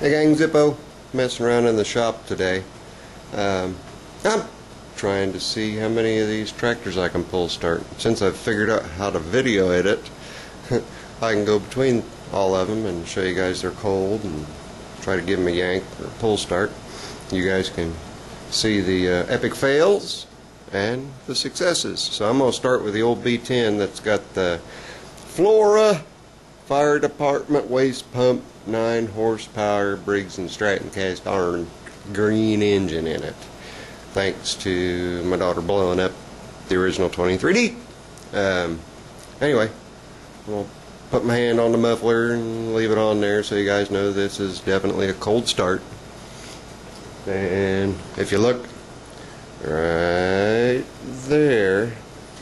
Hey gang, Zippo, messing around in the shop today. I'm trying to see how many of these tractors I can pull start. Since I've figured out how to video edit, I can go between all of them and show you guys they're cold and try to give them a yank or a pull start. You guys can see the epic fails and the successes. So I'm going to start with the old B10 that's got the Flora Fire Department waste pump 9 horsepower Briggs & Stratton cast iron green engine in it, thanks to my daughter blowing up the original 23D. Anyway, I'll put my hand on the muffler and leave it on there so you guys know this is definitely a cold start. And if you look right there,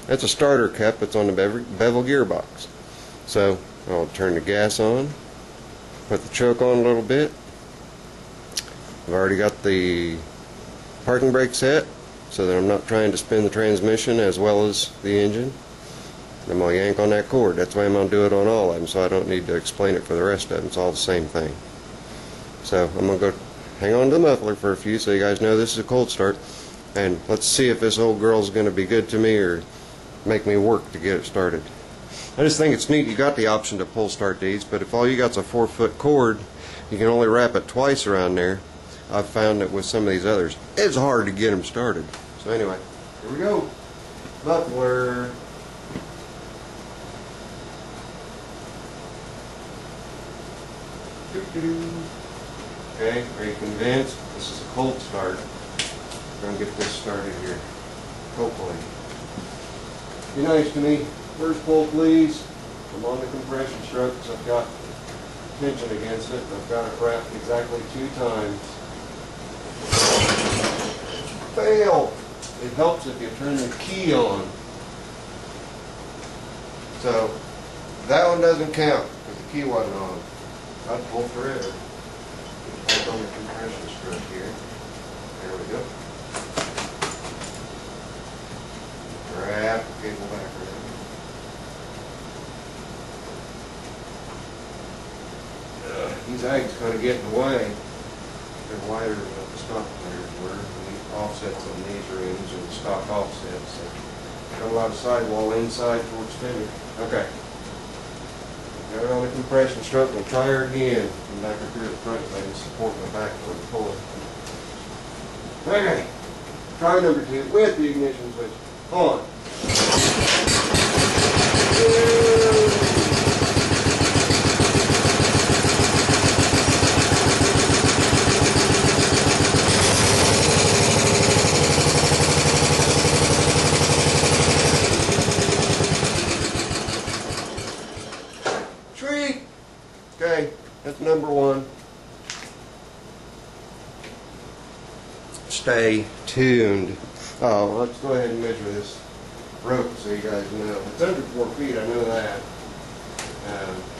that's a starter cup that's on the bevel gearbox. So I'll turn the gas on, put the choke on a little bit. I've already got the parking brake set so that I'm not trying to spin the transmission as well as the engine. I'm going to yank on that cord. That's why I'm going to do it on all of them, so I don't need to explain it for the rest of them. It's all the same thing. So I'm going to go hang on to the muffler for a few so you guys know this is a cold start. And let's see if this old girl's going to be good to me or make me work to get it started. I just think it's neat you got the option to pull start these, but if all you got's a 4-foot cord, you can only wrap it twice around there. I've found that with some of these others, it's hard to get them started. So anyway, here we go. Muffler. Okay, are you convinced? This is a cold start. We're going to get this started here. Hopefully. Be nice to me. First pull, please. I'm on the compression stroke because I've got tension against it. I've got it wrapped exactly 2 times. Fail! It helps if you turn the key on. So, that one doesn't count because the key wasn't on. I'd pull forever. Hold on the compression stroke here. There we go. Wrap the cable back around. These eggs kind of get in the way. They're wider than what the stock players were. And the offsets on these rings are the stock offsets. So got a lot of sidewall inside towards fender. Okay. Got it on the compression stroke. We'll try her again. Come back up here to the front so I can support my back for the pull it. Okay. Try number 2 with the ignition switch on. Okay, that's number 1. Stay tuned. Oh, let's go ahead and measure this rope so you guys know. It's under 4 feet, I know that.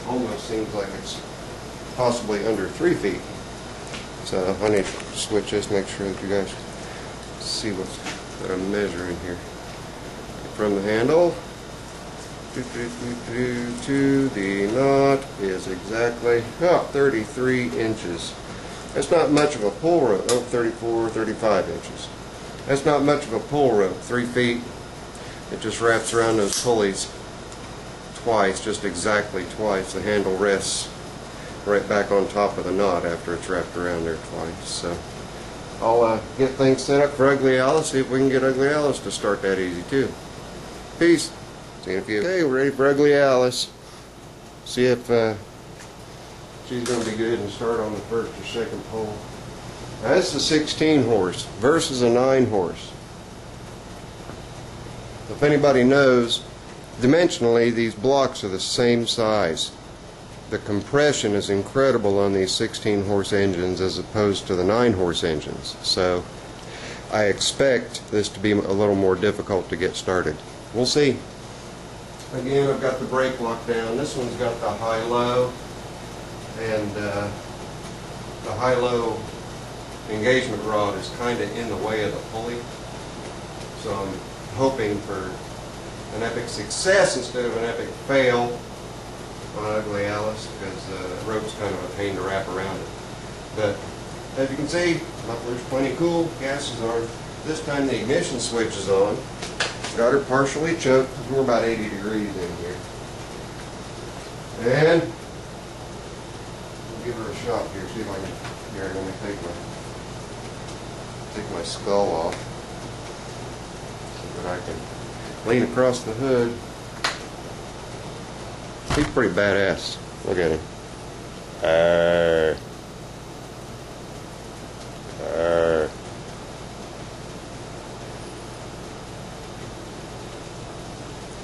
Almost seems like it's possibly under 3 feet. So I need to switch this, make sure that you guys see what I'm measuring here. From the handle to the knot is exactly 33 inches. That's not much of a pull rope. Oh, 34, 35 inches. That's not much of a pull rope. 3 feet. It just wraps around those pulleys twice, just exactly twice. The handle rests right back on top of the knot after it's wrapped around there twice. So I'll get things set up for Ugly Alice, see if we can get Ugly Alice to start that easy too. Peace. See you in a few. Okay, we're ready for Ugly Alice. See if she's going to be good and start on the first or second pull. Now, that's the 16 horse versus a 9 horse. If anybody knows, dimensionally these blocks are the same size. The compression is incredible on these 16 horse engines as opposed to the 9 horse engines. So I expect this to be a little more difficult to get started. We'll see. Again, I've got the brake lock down. This one's got the high-low, and the high-low engagement rod is kind of in the way of the pulley. So I'm hoping for an epic success instead of an epic fail on Ugly Alice, because the rope's kind of a pain to wrap around it. But as you can see, muffler's plenty cool, gases on. This time the ignition switch is on. Got her partially choked because we're about 80 degrees in here. And we'll give her a shot here, see if I can. Here, let me take my skull off so that I can lean across the hood. He's pretty badass. Look at him.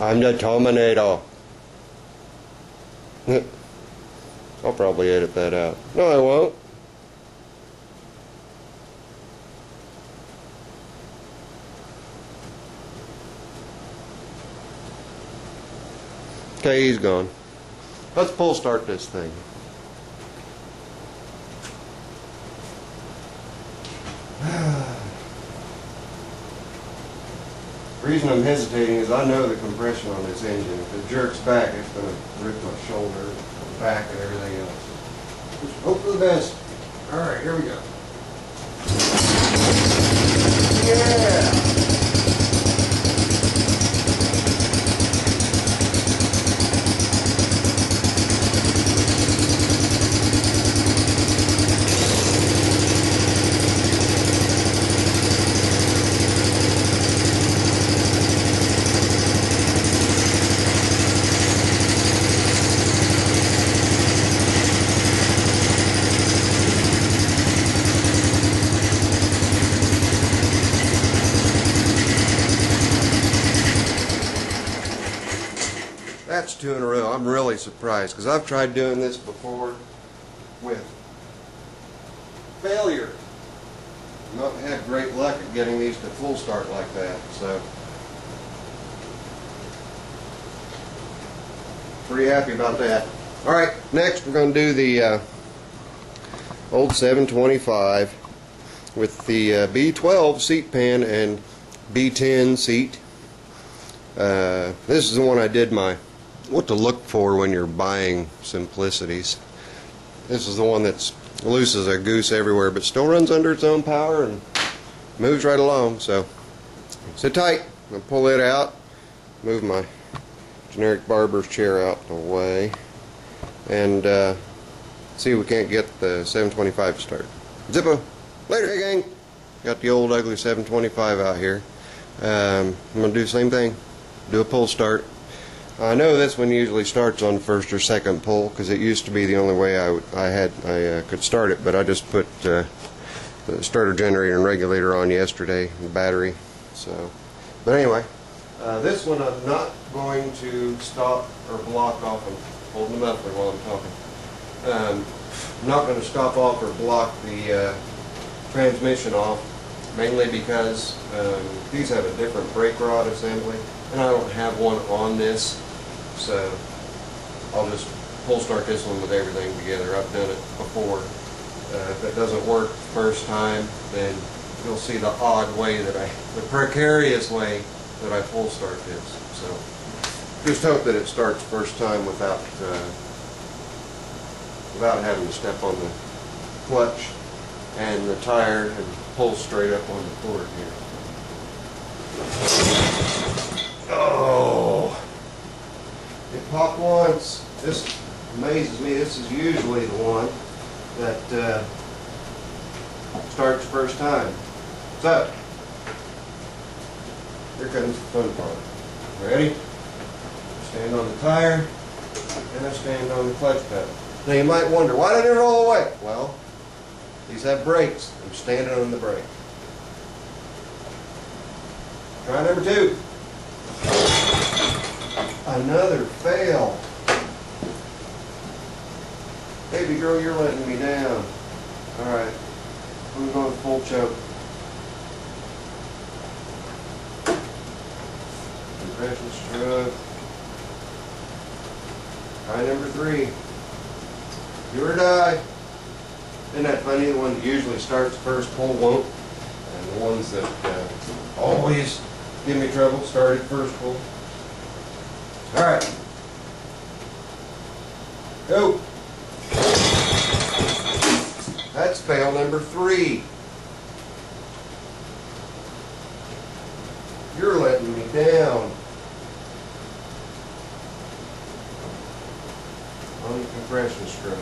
I'm the Terminator. I'll probably edit that out. No, I won't. Okay, he's gone. Let's pull start this thing. The reason I'm hesitating is I know the compression on this engine. If it jerks back, it's going to rip my shoulder, back, and everything else. Just hope for the best. Alright, here we go. Yeah! That's 2 in a row. I'm really surprised because I've tried doing this before with failure. Not had great luck at getting these to full start like that. So pretty happy about that. Alright, next we're going to do the old 725 with the B12 seat pan and B10 seat. This is the one I did my what to look for when you're buying Simplicities. This is the one that's loose as a goose everywhere, but still runs under its own power and moves right along. So sit tight. I'm going to pull it out, move my generic barber's chair out of the way, and see if we can't get the 725 to start. Zippo! Later, hey gang! Got the old ugly 725 out here. I'm going to do the same thing. Do a pull start. I know this one usually starts on first or second pull because it used to be the only way I could start it, but I just put the starter generator and regulator on yesterday, the battery. So, but anyway, this one I'm not going to stop or block off. I'm holding the muffler while I'm talking. I'm not going to stop off or block the transmission off, mainly because these have a different brake rod assembly, and I don't have one on this, so I'll just pull start this one with everything together. I've done it before. If it doesn't work the first time, then you'll see the odd way that the precarious way that I pull start this. So just hope that it starts first time without having to step on the clutch and the tire and pull straight up on the cord here. Oh, it popped once. This amazes me. This is usually the one that starts first time. So here comes the fun part. Ready? Stand on the tire and I stand on the clutch pedal. Now you might wonder, why did it roll away? Well, these have brakes. I'm standing on the brake. Try number 2. Another fail. Baby girl, you're letting me down. Alright, I'm going full choke. Compression stroke. Try number 3. Do or die. Isn't that funny? The one that usually starts first pull won't, and the ones that always give me trouble started first pull. Alright. Go. That's fail number 3. You're letting me down. On the compression stroke.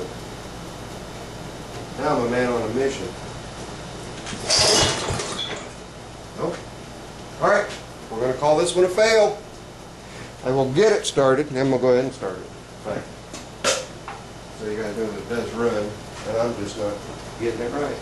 Now I'm a man on a mission. Nope. Alright, we're going to call this one a fail. I will get it started, and then we'll go ahead and start it. Right. So you guys know that it does run, and I'm just not getting it right.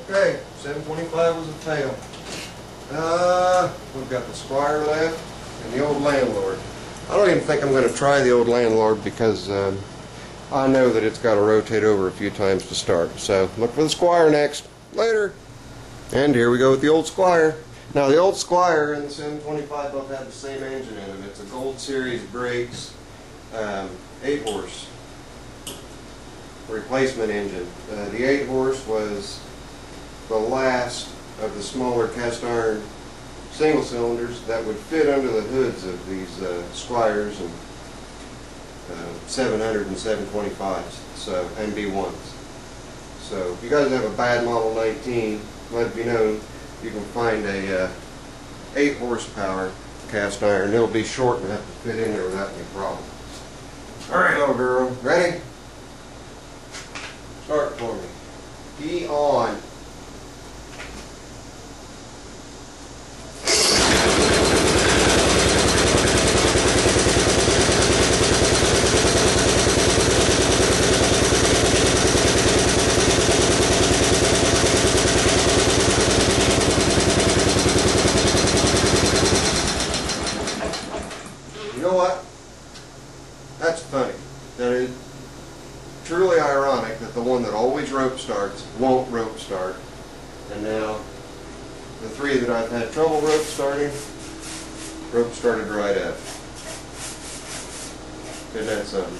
Okay, 725 was a fail. We've got the Squire left and the old Landlord. I don't even think I'm going to try the old Landlord because I know that it's got to rotate over a few times to start. So look for the Squire next. Later. And here we go with the old Squire. Now the old Squire and the 725 both have the same engine in them. It's a Gold Series brakes 8-horse replacement engine. The 8-horse was the last of the smaller cast iron single cylinders that would fit under the hoods of these Squires and 700 and 725s, so and B1s. So if you guys have a bad Model 19, let it be known you can find a 8 horsepower cast iron. It'll be short enough to fit in there without any problem. Alright, little girl, ready? Start for me. Key on. You know what? That's funny. That is truly ironic that the one that always rope starts won't rope start. And now the 3 that I've had trouble rope starting, rope started right up. Isn't that something?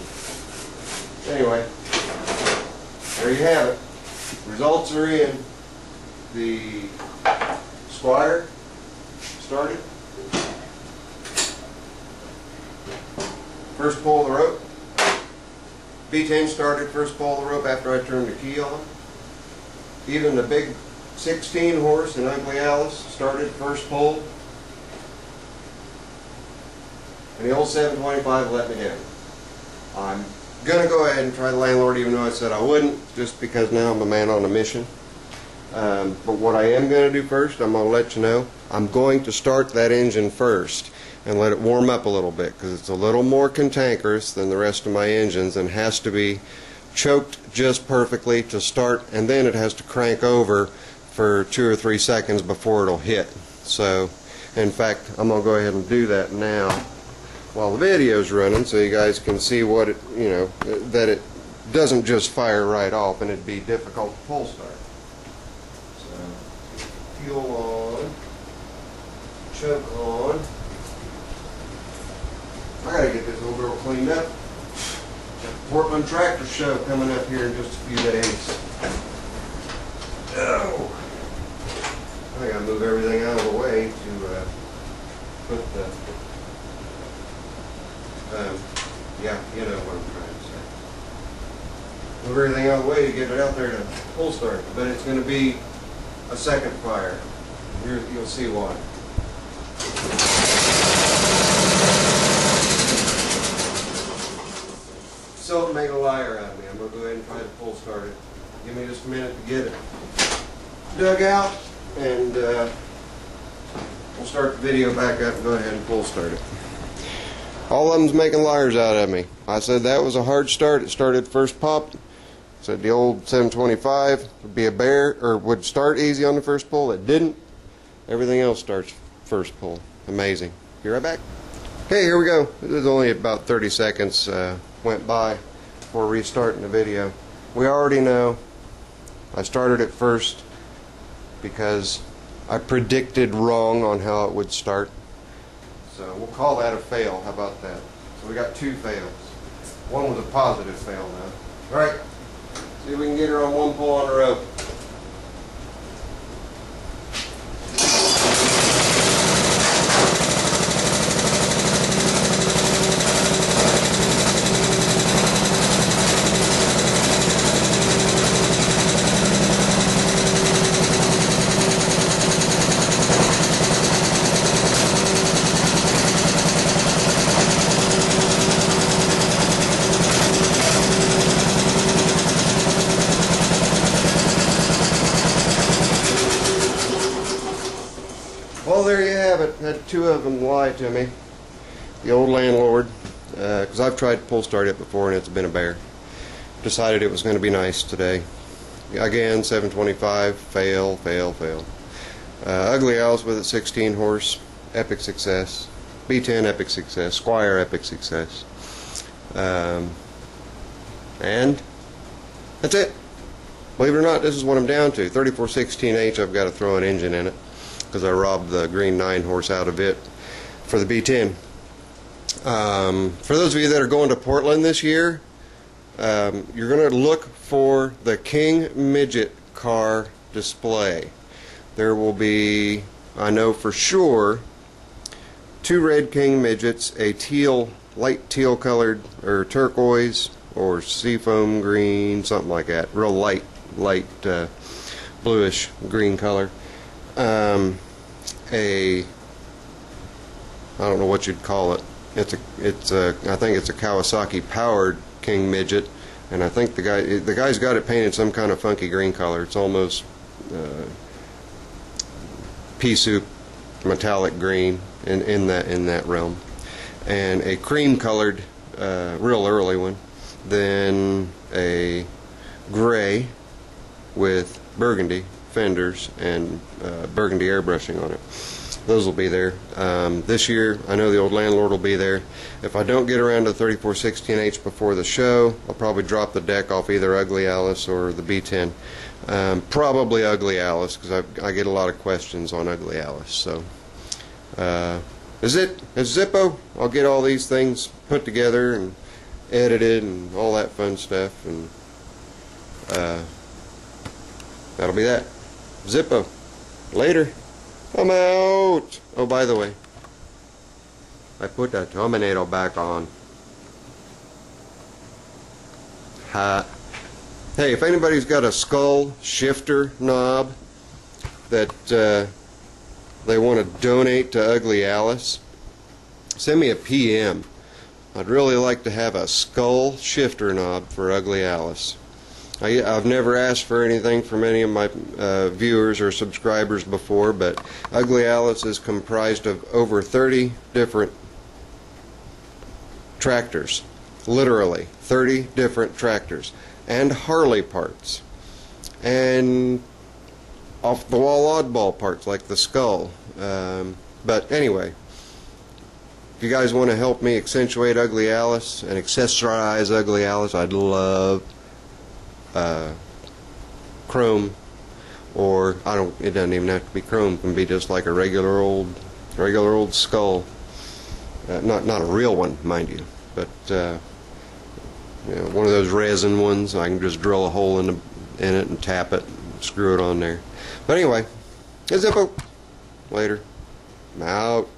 Anyway, there you have it. Results are in. The Squire started. First pull of the rope. V10 started first pull of the rope after I turned the key on. Even the big 16 horse in Ugly Alice started first pull. And the old 725 let me down. I'm going to go ahead and try the Landlord even though I said I wouldn't, just because now I'm a man on a mission. But what I am going to do first, I'm going to let you know, I'm going to start that engine first and let it warm up a little bit because it's a little more cantankerous than the rest of my engines and has to be choked just perfectly to start, and then it has to crank over for 2 or 3 seconds before it'll hit. So in fact, I'm going to go ahead and do that now while the video's running so you guys can see what it, you know, that it doesn't just fire right off and it'd be difficult to pull start. So fuel on, choke on. I gotta get this old girl cleaned up. Got the Portland Tractor Show coming up here in just a few days. Oh, I gotta move everything out of the way to put the, yeah, you know what I'm trying to say. Move everything out of the way to get it out there to pull start. But it's going to be a second fire. You'll see why. So make a liar out of me. I'm going to go ahead and try to pull start it. Give me just a minute to get it dug out, and we'll start the video back up and go ahead and pull start it. All of them's making liars out of me. I said that was a hard start. It started first pop. Said the old 725 would be a bear, or would start easy on the first pull. It didn't. Everything else starts first pull. Amazing. Be right back. Okay, here we go. This is only about 30 seconds went by before restarting the video. We already know I started it first because I predicted wrong on how it would start. So we'll call that a fail. How about that? So we got 2 fails. One was a positive fail now. Alright, see if we can get her on one pull on the rope. Well, there you have it. Had 2 of them lie to me. The old landlord, because I've tried to pull start it before and it's been a bear. Decided it was going to be nice today. Again, 725, fail, fail, fail. Ugly Alice with it, 16 horse, epic success. B10, epic success. Squire, epic success. And that's it. Believe it or not, this is what I'm down to. 3416H, I've got to throw an engine in it, because I robbed the green 9 horse out of it for the B10. For those of you that are going to Portland this year, you're going to look for the King Midget car display. There will be, I know for sure, 2 red King Midgets, a teal, light teal colored, or turquoise, or seafoam green, something like that, real light bluish green color. I don't know what you'd call it. I think it's a Kawasaki powered King Midget, and I think the guy's got it painted some kind of funky green color. It's almost pea soup metallic green in that realm, and a cream colored real early one, then a gray with burgundy fenders and burgundy airbrushing on it. Those will be there. This year, I know the old landlord will be there. If I don't get around to 3416H before the show, I'll probably drop the deck off either Ugly Alice or the B10. Probably Ugly Alice, because I get a lot of questions on Ugly Alice. So, it's Zippo. I'll get all these things put together and edited and all that fun stuff, and that'll be that. Zippo. Later. I'm out. Oh, by the way, I put that Terminator back on. Ha. Hey, if anybody's got a skull shifter knob that they want to donate to Ugly Alice, send me a PM. I'd really like to have a skull shifter knob for Ugly Alice. I've never asked for anything from any of my viewers or subscribers before, but Ugly Alice is comprised of over 30 different tractors. Literally 30 different tractors, and Harley parts, and off the wall oddball parts like the skull. But anyway, if you guys want to help me accentuate Ugly Alice and accessorize Ugly Alice, I'd love chrome, or it doesn't even have to be chrome. It can be just like a regular old skull. Not a real one, mind you, but one of those resin ones. I can just drill a hole in it and tap it and screw it on there. But anyway, Zippo. Later. I'm out.